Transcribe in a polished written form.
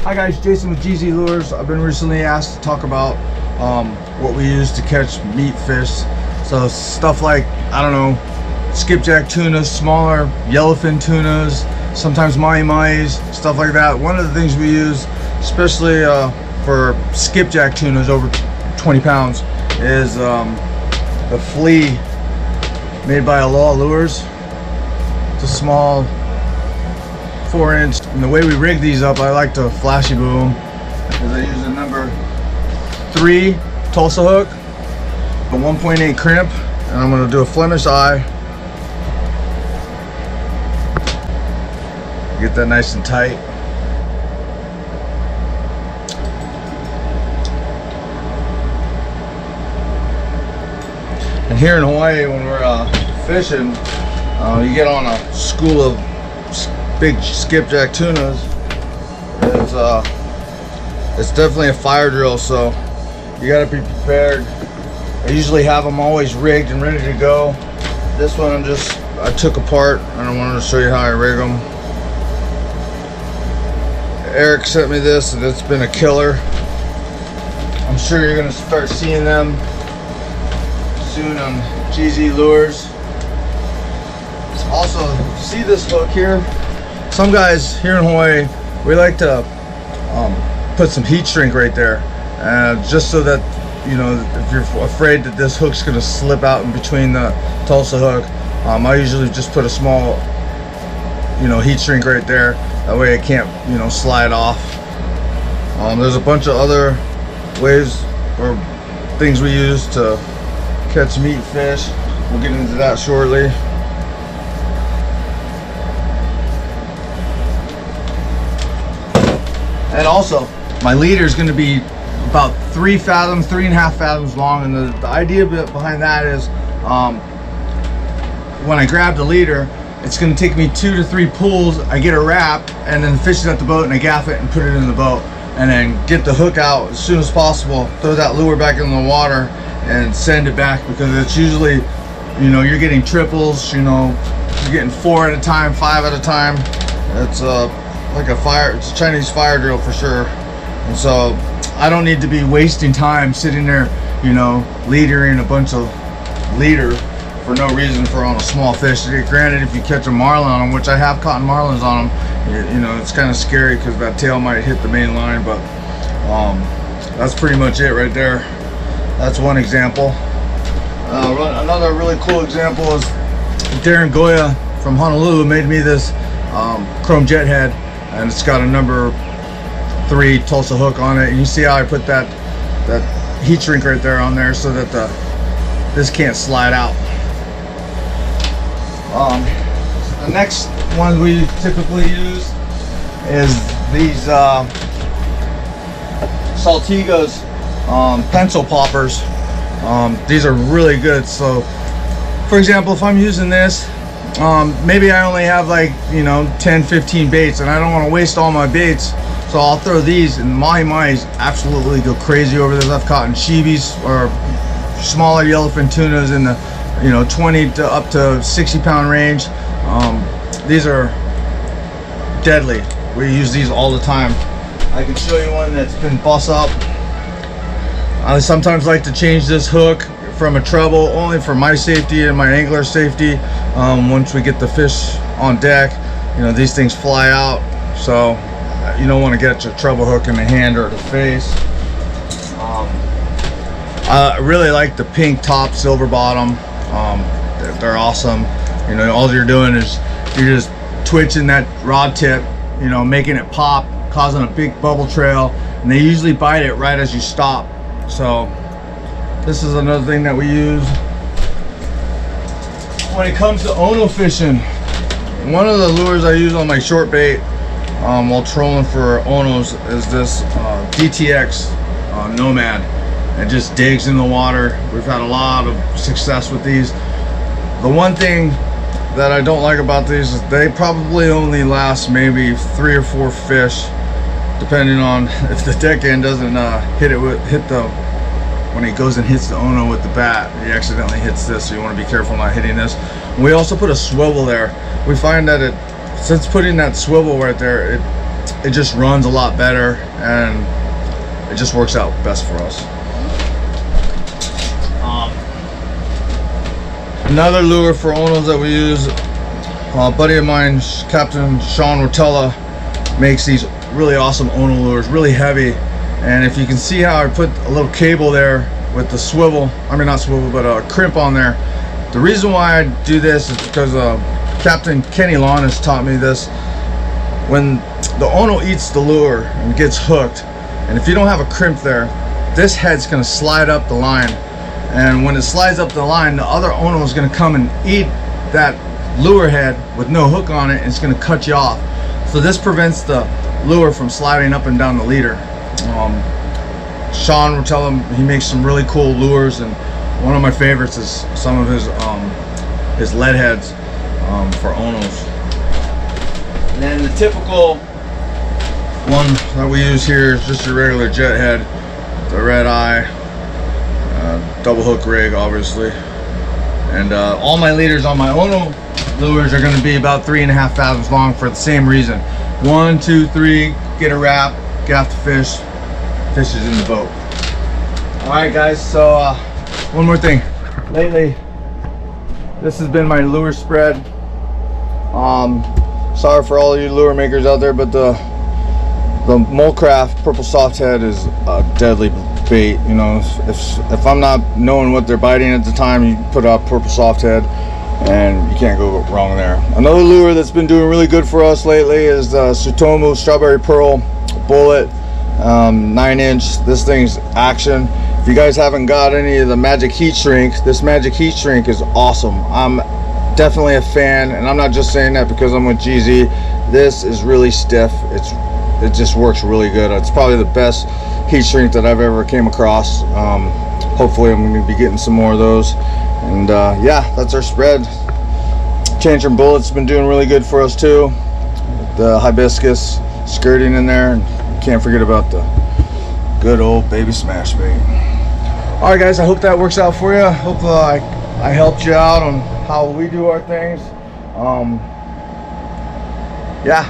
Hi guys, Jason with GZ Lures. I've been recently asked to talk about what we use to catch meat fish. So stuff like, I don't know, skipjack tunas, smaller yellowfin tunas, sometimes mahi-mahis, stuff like that. One of the things we use, especially for skipjack tunas over 20 pounds, is the flea made by Law Lures. It's a small 4-inch, and the way we rig these up, I like to flashy boom because I use a number 3 Tulsa hook, a 1.8 crimp, and I'm going to do a Flemish eye. Get that nice and tight. And here in Hawaii, when we're fishing, you get on a school of big skipjack tunas. It's definitely a fire drill, so you got to be prepared. I usually have them always rigged and ready to go. This one I took apart and I wanted to show you how I rig them. Eric sent me this and it's been a killer. I'm sure you're going to start seeing them soon on GZ Lures. Also, see this hook here? Some guys here in Hawaii, we like to put some heat shrink right there, just so that, you know, if you're afraid that this hook's gonna slip out in between the Tulsa hook, I usually just put a small, you know, heat shrink right there. That way it can't, you know, slide off. There's a bunch of other ways or things we use to catch meat fish. We'll get into that shortly. And also, my leader is going to be about 3 fathoms, 3.5 fathoms long, and the idea behind that is when I grab the leader, it's going to take me 2 to 3 pulls. I get a wrap and then fish it at the boat and I gaff it and put it in the boat, and then get the hook out as soon as possible, throw that lure back in the water and send it back, because it's usually, you know, you're getting triples, you know, you're getting 4 at a time, 5 at a time. It's like it's a Chinese fire drill for sure. And so I don't need to be wasting time sitting there, you know, leadering a bunch of leader for no reason for on a small fish. Granted, if you catch a marlin on them, which I have caught marlins on them, you know, it's kind of scary because that tail might hit the main line. But that's pretty much it right there. That's one example. Another really cool example is Darren Goya from Honolulu made me this chrome jet head, and it's got a number 3 Tulsa hook on it. And you see how I put that heat shrink right there on there so that this can't slide out. The next one we typically use is these Saltigas pencil poppers. These are really good. So for example, if I'm using this, maybe I only have like, you know, 10-15 baits and I don't want to waste all my baits, so I'll throw these, and mahi-mahis absolutely go crazy over this. I've caught in shibis or smaller yellowfin tunas in the, you know, 20 to up to 60 pound range. These are deadly. We use these all the time. I can show you one that's been bust up. I sometimes like to change this hook from a treble, only for my safety and my angler safety. Once we get the fish on deck, you know, these things fly out, so you don't want to get your treble hook in the hand or the face. I really like the pink top, silver bottom. They're awesome. You know, all you're doing is you're just twitching that rod tip, you know, making it pop, causing a big bubble trail, and they usually bite it right as you stop. So this is another thing that we use when it comes to Ono fishing. One of the lures I use on my short bait while trolling for Onos is this DTX Nomad. It just digs in the water. We've had a lot of success with these. The one thing that I don't like about these is they probably only last maybe 3 or 4 fish, depending on if the deck end doesn't when he goes and hits the Ono with the bat, he accidentally hits this, so you want to be careful not hitting this. We also put a swivel there. We find that since putting that swivel right there, it just runs a lot better, and it just works out best for us. Another lure for Onos that we use, a buddy of mine, Captain Sean Rotella, makes these really awesome Ono lures, really heavy. And if you can see how I put a little cable there with the swivel, I mean not swivel, but a crimp on there. The reason why I do this is because Captain Kenny Lawn has taught me this. When the Ono eats the lure and gets hooked, and if you don't have a crimp there, this head's going to slide up the line. And when it slides up the line, the other Ono is going to come and eat that lure head with no hook on it, and it's going to cut you off. So this prevents the lure from sliding up and down the leader. Sean Rotella, he makes some really cool lures, and one of my favorites is some of his lead heads for Onos. And then the typical one that we use here is just a regular jet head, the red eye, double hook rig, obviously. And all my leaders on my Ono lures are going to be about 3.5 fathoms long for the same reason. 1, 2, 3, get a wrap, gaff the fish, fish is in the boat. Alright guys, so one more thing. Lately, this has been my lure spread. Sorry for all you lure makers out there, but the Molecraft Purple Soft Head is a deadly bait. You know, if I'm not knowing what they're biting at the time, you put out Purple Soft Head and you can't go wrong there. Another lure that's been doing really good for us lately is the Tsutomu Strawberry Pearl Bullet 9-inch. This thing's action. If you guys haven't got any of the Magic Heat Shrink, this Magic Heat Shrink is awesome. I'm definitely a fan, and I'm not just saying that because I'm with GZ. This is really stiff. It just works really good. It's probably the best heat shrink that I've ever came across. Hopefully I'm going to be getting some more of those. And yeah, that's our spread. Changing bullets been doing really good for us too. The hibiscus skirting in there, and can't forget about the good old baby smash bait. All right guys, I hope that works out for you. Hope I helped you out on how we do our things. Yeah,